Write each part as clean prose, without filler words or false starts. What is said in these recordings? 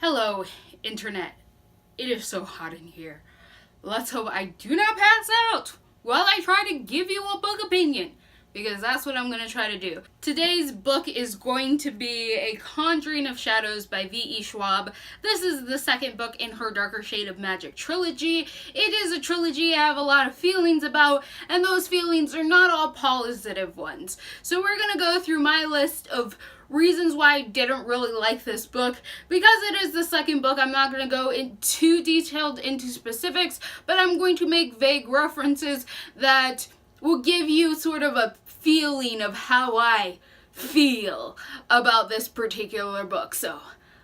Hello, Internet. It is so hot in here. Let's hope I do not pass out while I try to give you a book opinion, because that's what I'm going to try to do. Today's book is going to be A Conjuring of Shadows by VE Schwab. This is the second book in her Darker Shade of Magic trilogy. It is a trilogy I have a lot of feelings about, and those feelings are not all positive ones. So we're going to go through my list of reasons why I didn't really like this book. Because it is the second book, I'm not going to go in too detailed into specifics, but I'm going to make vague references that will give you sort of a feeling of how I feel about this particular book. So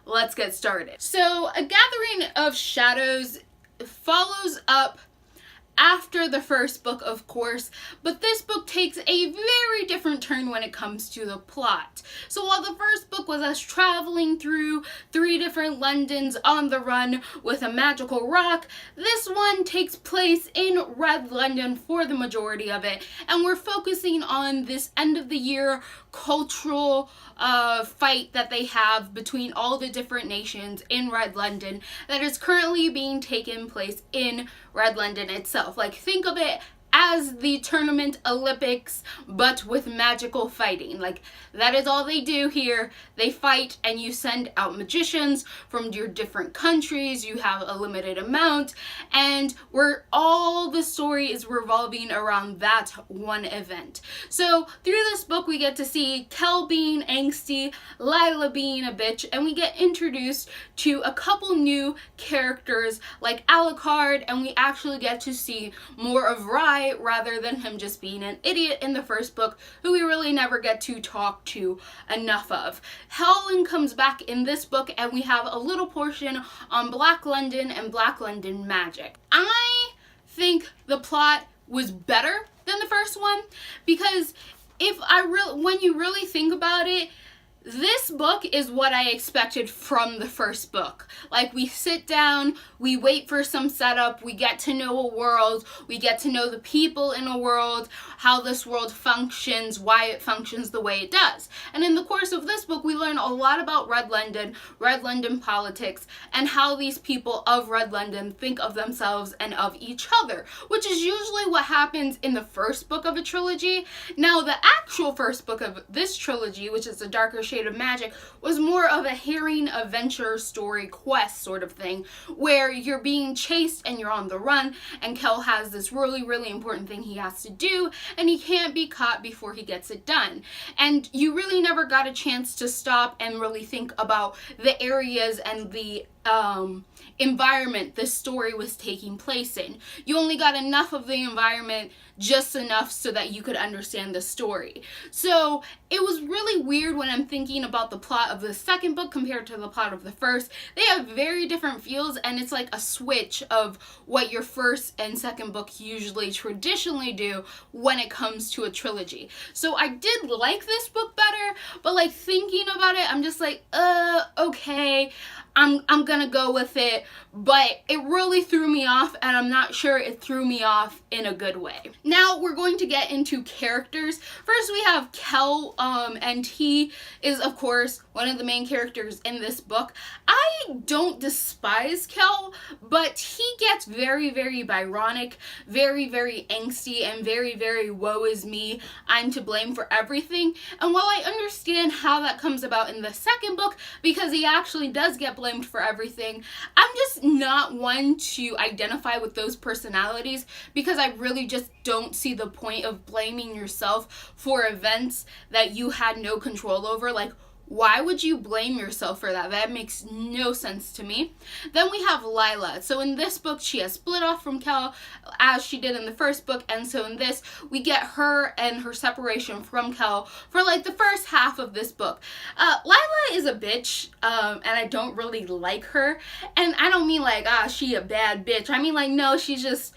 let's get started. So A Gathering of Shadows follows up after the first book, of course, but this book takes a very different turn when it comes to the plot. So while the first book was us traveling through 3 different Londons on the run with a magical rock, this one takes place in Red London for the majority of it, and we're focusing on this end of the year cultural fight that they have between all the different nations in Red London that is currently being taken place in Red London itself. Like, think of it as the tournament Olympics, but with magical fighting. Like, that is all they do here. They fight, and you send out magicians from your different countries. You have a limited amount, and where all the story is revolving around that one event. So through this book, we get to see Kel being angsty, Lila being a bitch, and we get introduced to a couple new characters like Alucard, and we actually get to see more of Rye rather than him just being an idiot in the first book who we really never get to talk to enough of. Helen comes back in this book, and we have a little portion on Black London and Black London magic. I think the plot was better than the first one, because when you really think about it, this book is what I expected from the first book. Like, we sit down, we wait for some setup, we get to know a world, we get to know the people in a world, how this world functions, why it functions the way it does. And in the course of this book, we learn a lot about Red London politics, and how these people of Red London think of themselves and of each other, which is usually what happens in the first book of a trilogy. Now, the actual first book of this trilogy, which is The Darker Shade of Magic, was more of a harrowing adventure story quest sort of thing, where you're being chased and you're on the run, and Kel has this really, really important thing he has to do, and he can't be caught before he gets it done. And you really never got a chance to stop and really think about the areas and the environment this story was taking place in. You only got enough of the environment, just enough so that you could understand the story. So it was really weird when I'm thinking about the plot of the second book compared to the plot of the first. They have very different feels, and it's like a switch of what your first and second book usually traditionally do when it comes to a trilogy. So I did like this book better, but like thinking about it, I'm just like, okay, I'm gonna go with it, but it really threw me off, and I'm not sure it threw me off in a good way. Now we're going to get into characters. First we have Kel, and he is, of course, one of the main characters in this book. I don't despise Kel, but he gets very, very Byronic, very, very angsty, and very, very woe is me, I'm to blame for everything. And while I understand how that comes about in the second book, because he actually does get blamed for everything, I'm just not one to identify with those personalities, because I really just don't see the point of blaming yourself for events that you had no control over. Like, why would you blame yourself for that? That makes no sense to me. Then we have Lila. So in this book, she has split off from Kel, as she did in the first book, and so in this, we get her and her separation from Kel for like the first half of this book. Lila is a bitch, and I don't really like her. And I don't mean like, she a bad bitch. I mean like, no, she's just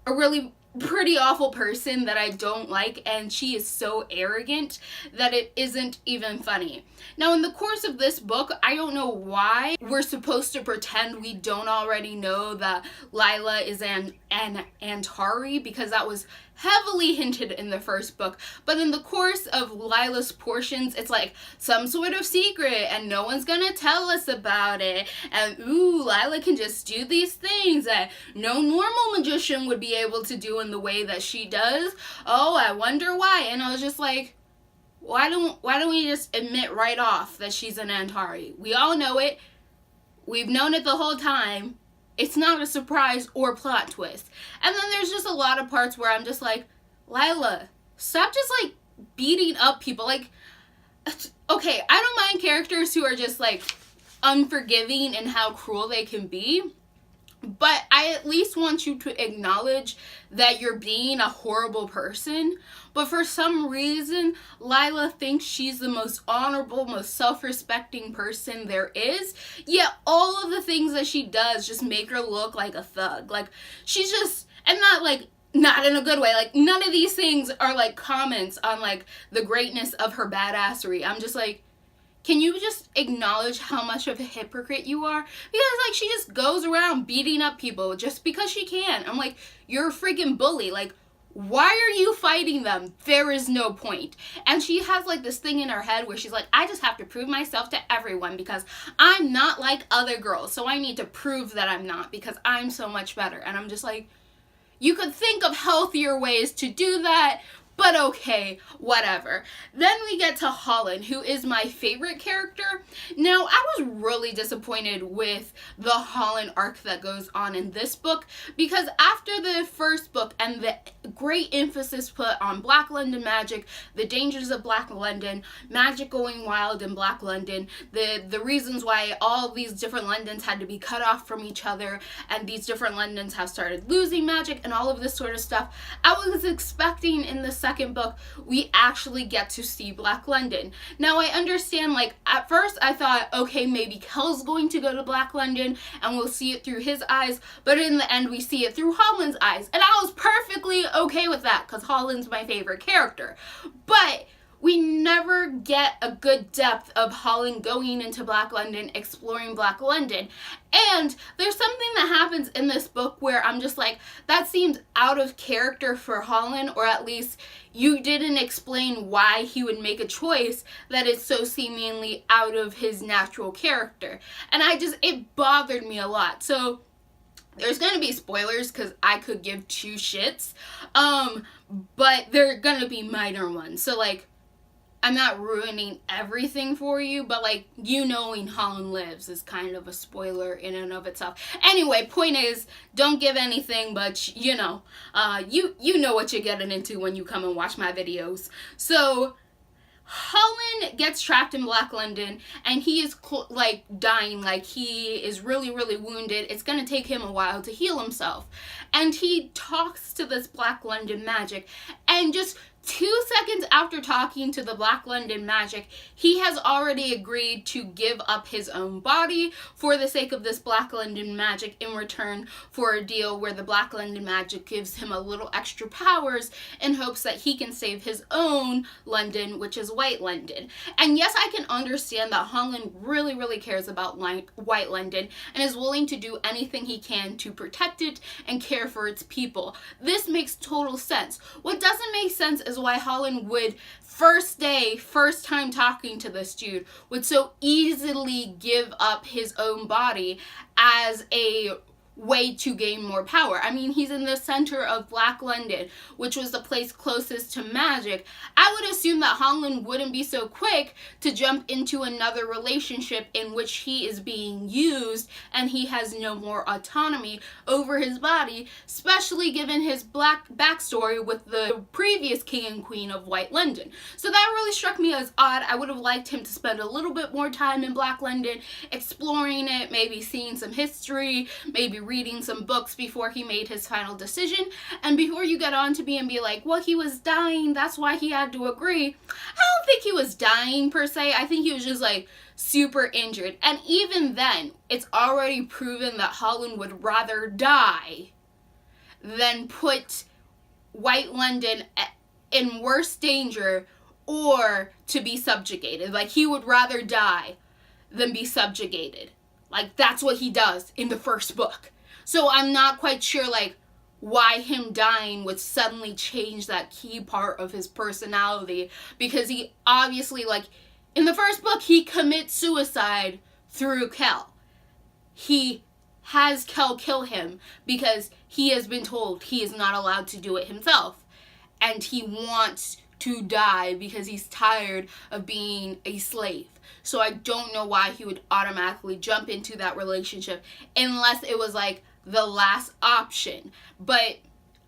a really pretty awful person that I don't like, and she is so arrogant that it isn't even funny. Now, in the course of this book, I don't know why we're supposed to pretend we don't already know that Lila is an Antari, because that was heavily hinted in the first book, but in the course of Lila's portions, it's like some sort of secret and no one's gonna tell us about it, and ooh, Lila can just do these things that no normal magician would be able to do in the way that she does. Oh, I wonder why. And I was just like, why don't we just admit right off that she's an Antari? We all know it. We've known it the whole time. It's not a surprise or plot twist. And then there's just a lot of parts where I'm just like, Lila, stop just like beating up people. Like, okay, I don't mind characters who are just like unforgiving in how cruel they can be, but I at least want you to acknowledge that you're being a horrible person. But for some reason, Lila thinks she's the most honorable, most self-respecting person there is. Yet all of the things that she does just make her look like a thug. Like, she's just, and not in a good way. Like, none of these things are like comments on like the greatness of her badassery. I'm just like, can you just acknowledge how much of a hypocrite you are? Because, like, she just goes around beating up people just because she can. I'm like, you're a freaking bully. Like, why are you fighting them? There is no point. And she has, like, this thing in her head where she's like, I just have to prove myself to everyone because I'm not like other girls. So I need to prove that I'm not because I'm so much better. And I'm just like, you could think of healthier ways to do that, but okay, whatever. Then we get to Holland, who is my favorite character. Now, I was really disappointed with the Holland arc that goes on in this book, because after the first book and the great emphasis put on Black London magic, the dangers of Black London, magic going wild in Black London, the reasons why all these different Londons had to be cut off from each other, and these different Londons have started losing magic, and all of this sort of stuff, I was expecting in the second book we actually get to see Black London. Now, I understand, like, at first I thought, okay, maybe Kel's going to go to Black London and we'll see it through his eyes, but in the end we see it through Holland's eyes, and I was perfectly okay with that because Holland's my favorite character. But we never get a good depth of Holland going into Black London, exploring Black London. And there's something that happens in this book where I'm just like, that seems out of character for Holland, or at least you didn't explain why he would make a choice that is so seemingly out of his natural character. And it bothered me a lot. So there's going to be spoilers because I could give two shits. But they're going to be minor ones. So, like, I'm not ruining everything for you, but, like, you knowing Holland lives is kind of a spoiler in and of itself. Anyway, point is, don't give anything, but, you know what you're getting into when you come and watch my videos. So Holland gets trapped in Black London, and he is, dying. Like, he is really, really wounded. It's going to take him a while to heal himself. And he talks to this Black London magic, and just 2 seconds after talking to the Black London magic, he has already agreed to give up his own body for the sake of this Black London magic in return for a deal where the Black London magic gives him a little extra powers in hopes that he can save his own London, which is White London. And yes, I can understand that Holland really, really cares about White London and is willing to do anything he can to protect it and care for its people. This makes total sense. What doesn't make sense is why Holland would, first time talking to this dude, would so easily give up his own body as a way to gain more power. I mean, he's in the center of Black London, which was the place closest to magic. I would assume that Holland wouldn't be so quick to jump into another relationship in which he is being used and he has no more autonomy over his body, especially given his Black backstory with the previous king and queen of White London. So that really struck me as odd. I would have liked him to spend a little bit more time in Black London, exploring it, maybe seeing some history, maybe reading some books before he made his final decision. And before you get on to me and be like, well, he was dying, that's why he had to agree. I don't think he was dying per se. I think he was just like super injured. And even then, it's already proven that Holland would rather die than put White London in worse danger or to be subjugated. Like, he would rather die than be subjugated. Like, that's what he does in the first book. So I'm not quite sure, like, why him dying would suddenly change that key part of his personality, because he obviously, like, in the first book, he commits suicide through Kel. He has Kel kill him because he has been told he is not allowed to do it himself. And he wants to die because he's tired of being a slave. So I don't know why he would automatically jump into that relationship unless it was like the last option. But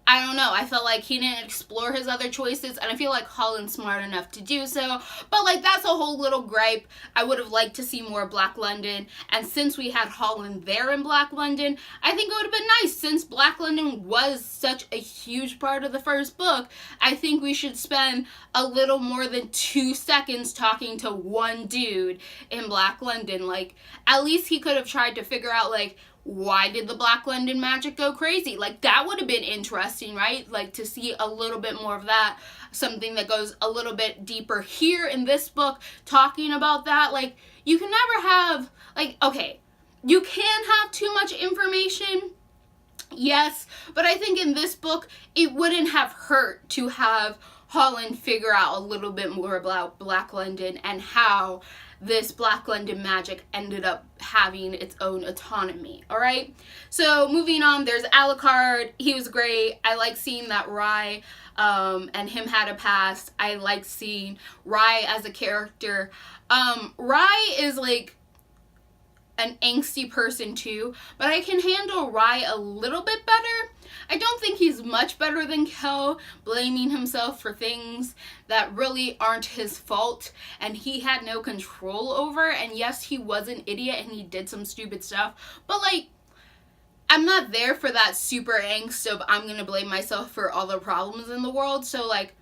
I don't know. I felt like he didn't explore his other choices, and I feel like Holland's smart enough to do so. But, like, that's a whole little gripe. I would have liked to see more Black London, and since we had Holland there in Black London, I think it would have been nice. Since Black London was such a huge part of the first book, I think we should spend a little more than 2 seconds talking to one dude in Black London. Like, at least he could have tried to figure out, like, why did the Black London magic go crazy? Like, that would have been interesting, right? Like, to see a little bit more of that. Something that goes a little bit deeper here in this book, talking about that. Like, you can never have, like, okay, you can have too much information, yes, but I think in this book, it wouldn't have hurt to have Holland figure out a little bit more about Black London and how this Black London magic ended up having its own autonomy. Alright, so moving on, there's Alucard. He was great. I like seeing that Rye and him had a past. I like seeing Rye as a character. Rye is like an angsty person too, but I can handle Rye a little bit better. I don't think he's much better than Kel, blaming himself for things that really aren't his fault and he had no control over. And yes, he was an idiot and he did some stupid stuff, but like, I'm not there for that super angst of I'm gonna blame myself for all the problems in the world. So like,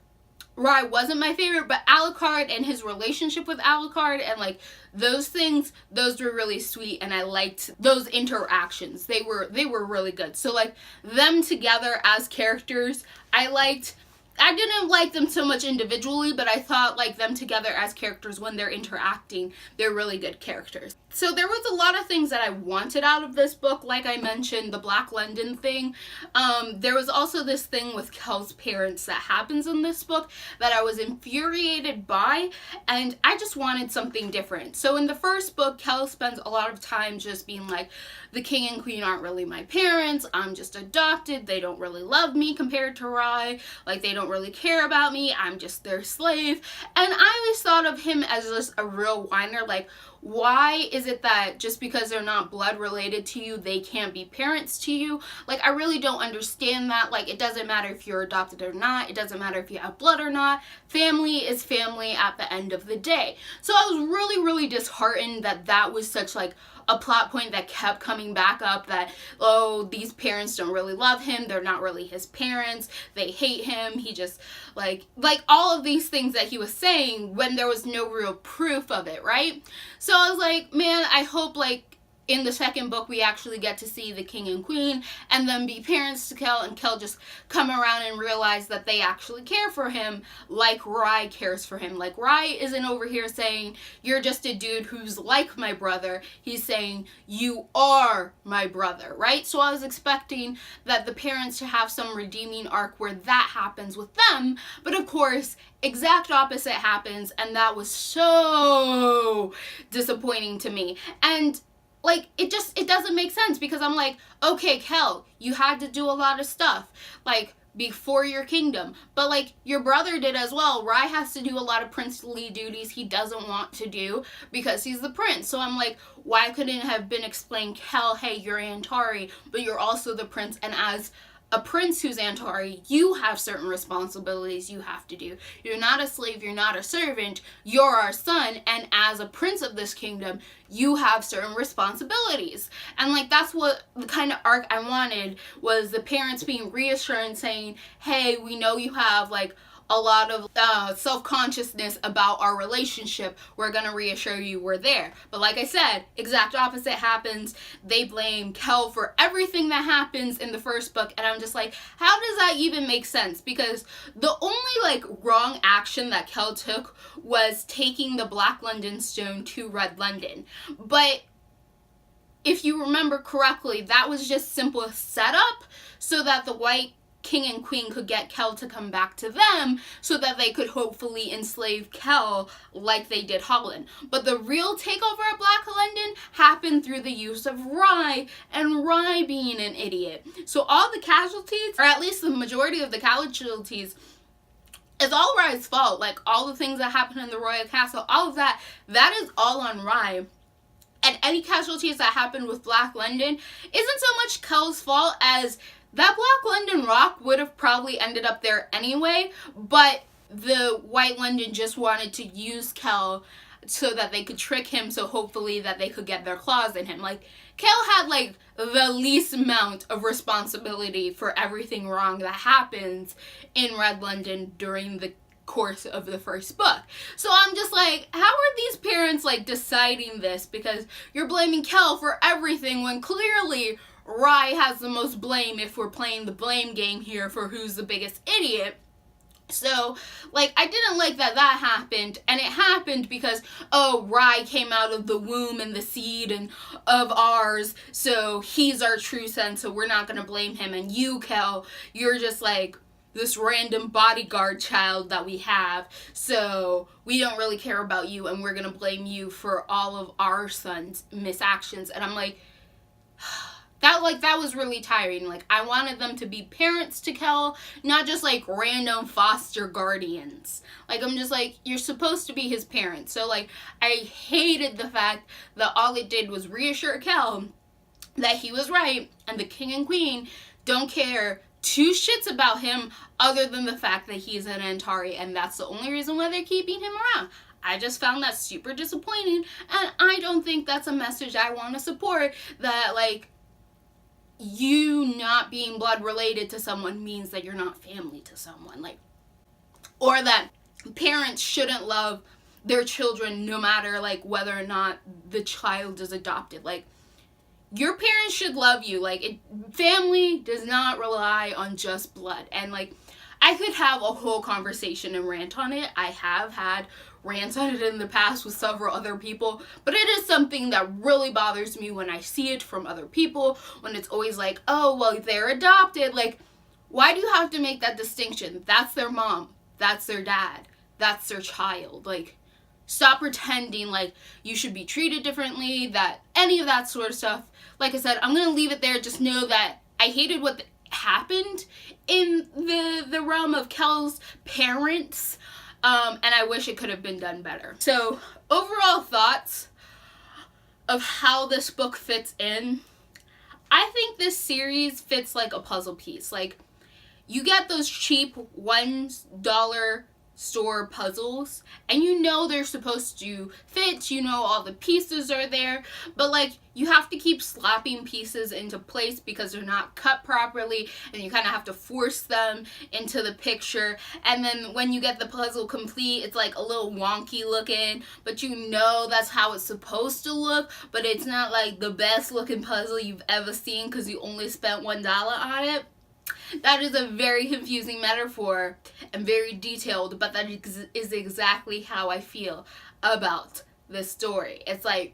Rye wasn't my favorite, but Alucard and his relationship with Alucard and like those things, those were really sweet, and I liked those interactions. They were really good. So like them together as characters, I didn't like them so much individually, but I thought like them together as characters when they're interacting, they're really good characters. So there was a lot of things that I wanted out of this book. Like I mentioned, the Black London thing. There was also this thing with Kel's parents that happens in this book that I was infuriated by, and I just wanted something different. So in the first book, Kel spends a lot of time just being like, the king and queen aren't really my parents, I'm just adopted, they don't really love me compared to Rye, like they don't really care about me, I'm just their slave. And I always thought of him as just a real whiner, like, why is it that just because they're not blood related to you, they can't be parents to you? Like, I really don't understand that. Like, it doesn't matter if you're adopted or not. It doesn't matter if you have blood or not. Family is family at the end of the day. So I was really, really disheartened that that was such like a plot point that kept coming back up, that, oh, these parents don't really love him, they're not really his parents, they hate him, he just, like all of these things that he was saying when there was no real proof of it, right? So I was like, man, I hope, like, in the second book, we actually get to see the king and queen and then be parents to Kel, and Kel just come around and realize that they actually care for him like Rye cares for him. Like, Rye isn't over here saying, you're just a dude who's like my brother. He's saying, you are my brother, right? So I was expecting that the parents to have some redeeming arc where that happens with them, but of course, exact opposite happens, and that was so disappointing to me. And like, it doesn't make sense, because I'm like, okay, Kel, you had to do a lot of stuff, like, before your kingdom, but like, your brother did as well. Rye has to do a lot of princely duties he doesn't want to do because he's the prince. So I'm like, why couldn't it have been explained, Kel, hey, you're Antari, but you're also the prince, and as a prince who's Antari, you have certain responsibilities you have to do. You're not a slave, you're not a servant, you're our son, and as a prince of this kingdom, you have certain responsibilities. And like, that's what the kind of arc I wanted, was the parents being reassuring, saying, hey, we know you have like a lot of self-consciousness about our relationship. We're gonna reassure you we're there. But like I said, exact opposite happens. They blame Kel for everything that happens in the first book, and I'm just like, how does that even make sense? Because the only like wrong action that Kel took was taking the Black London stone to Red London. But if you remember correctly, that was just simple setup so that the White King and Queen could get Kel to come back to them so that they could hopefully enslave Kel like they did Holland. But the real takeover of Black London happened through the use of Rye, and Rye being an idiot. So all the casualties, or at least the majority of the casualties, is all Rye's fault. Like, all the things that happened in the royal castle, all of that is all on Rye. And any casualties that happened with Black London isn't so much Kel's fault as that Black London rock would have probably ended up there anyway, but the White London just wanted to use Kel so that they could trick him, so hopefully that they could get their claws in him. Like, Kel had, like, the least amount of responsibility for everything wrong that happens in Red London during the course of the first book. So I'm just like, how are these parents, like, deciding this? Because you're blaming Kel for everything when clearly Rye has the most blame if we're playing the blame game here for who's the biggest idiot. So, like, I didn't like that happened, and it happened because, oh, Rye came out of the womb and the seed and of ours, so he's our true son, so we're not gonna blame him, and you, Kel, you're just, like, this random bodyguard child that we have, so we don't really care about you, and we're gonna blame you for all of our son's misactions. And I'm like, that was really tiring. Like, I wanted them to be parents to Kel, not just, like, random foster guardians. Like, I'm just like, you're supposed to be his parents. So, like, I hated the fact that all it did was reassure Kel that he was right, and the king and queen don't care two shits about him other than the fact that he's an Antari, and that's the only reason why they're keeping him around. I just found that super disappointing, and I don't think that's a message I want to support, that, like, you not being blood related to someone means that you're not family to someone, like, or that parents shouldn't love their children no matter, like, whether or not the child is adopted. Like, your parents should love you. Like, family does not rely on just blood. And, like, I could have a whole conversation and rant on it. I have had rants on it in the past with several other people, but it is something that really bothers me when I see it from other people, when it's always like, oh, well, they're adopted. Like, why do you have to make that distinction? That's their mom. That's their dad. That's their child. Like, stop pretending like you should be treated differently, that any of that sort of stuff. Like I said, I'm going to leave it there. Just know that I hated what happened in the realm of Kel's parents, and I wish it could have been done better. So, overall thoughts of how this book fits in. I think this series fits like a puzzle piece. Like, you get those cheap $1 store puzzles, and you know they're supposed to fit, you know all the pieces are there, but like, you have to keep slapping pieces into place because they're not cut properly, and you kind of have to force them into the picture, and then when you get the puzzle complete, it's like a little wonky looking, but you know that's how it's supposed to look, but it's not like the best looking puzzle you've ever seen because you only spent $1 on it. That is a very confusing metaphor and very detailed, but that is exactly how I feel about this story. It's like,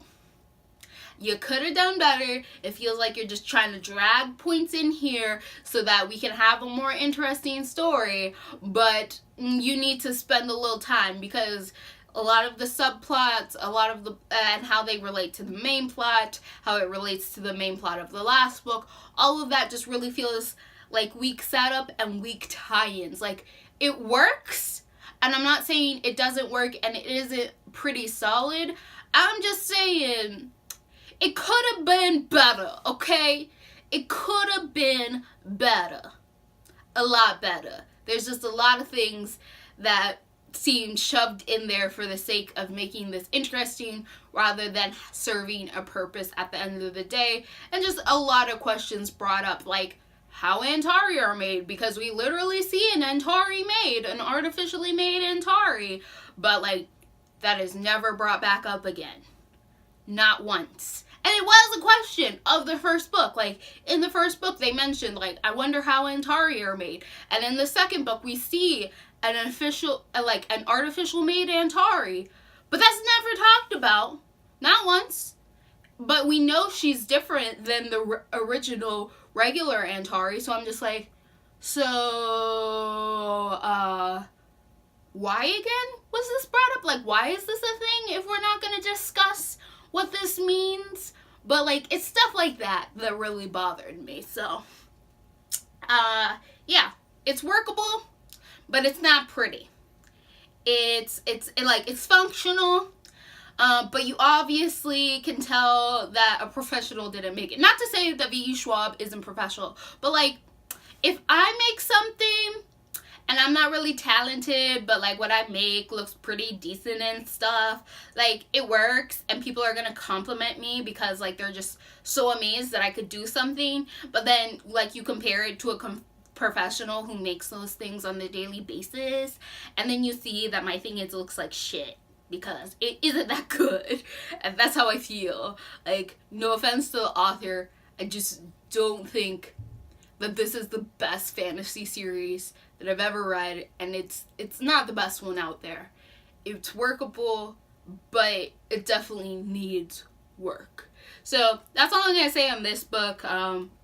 you could have done better. It feels like you're just trying to drag points in here so that we can have a more interesting story, but you need to spend a little time because a lot of the subplots, a lot of the, and how they relate to the main plot, how it relates to the main plot of the last book, all of that just really feels like weak setup and weak tie-ins. Like, it works, and I'm not saying it doesn't work and it isn't pretty solid. I'm just saying it could have been better, okay? It could have been better. A lot better. There's just a lot of things that seem shoved in there for the sake of making this interesting rather than serving a purpose at the end of the day. And just a lot of questions brought up, like how Antari are made, because we literally see an Antari made, an artificially made Antari, but like that is never brought back up again. Not once. And it was a question of the first book. Like, in the first book, they mentioned, like, I wonder how Antari are made. And in the second book, we see an artificial made Antari. But that's never talked about. Not once. but we know she's different than the original regular Antari, so I'm just like, so, why again was this brought up? Like, why is this a thing if we're not gonna discuss what this means? But, like, it's stuff like that that really bothered me, so, yeah, it's workable, but it's not pretty. It's functional, but you obviously can tell that a professional didn't make it. Not to say that VE Schwab isn't professional, but, like, if I make something and I'm not really talented, but, like, what I make looks pretty decent and stuff, like, it works, and people are gonna compliment me because, like, they're just so amazed that I could do something. But then, like, you compare it to a professional who makes those things on a daily basis, and then you see that my thing looks like shit because it isn't that good. And that's how I feel. Like, no offense to the author, I just don't think that this is the best fantasy series that I've ever read, and it's not the best one out there. It's workable, but it definitely needs work. So that's all I'm gonna say on this book.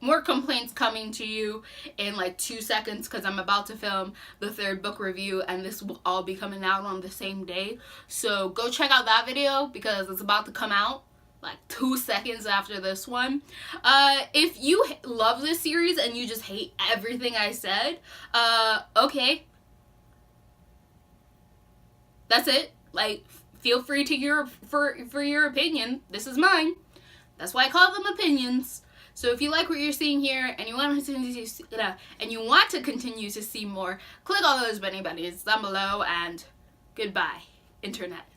More complaints coming to you in like 2 seconds because I'm about to film the 3rd book review, and this will all be coming out on the same day. So go check out that video because it's about to come out like 2 seconds after this one. If you love this series and you just hate everything I said, okay, that's it. Like, feel free to for your opinion. This is mine. That's why I call them opinions. So if you like what you're seeing here and you want to continue to see more, click all those bunny bunnies down below, and goodbye, internet.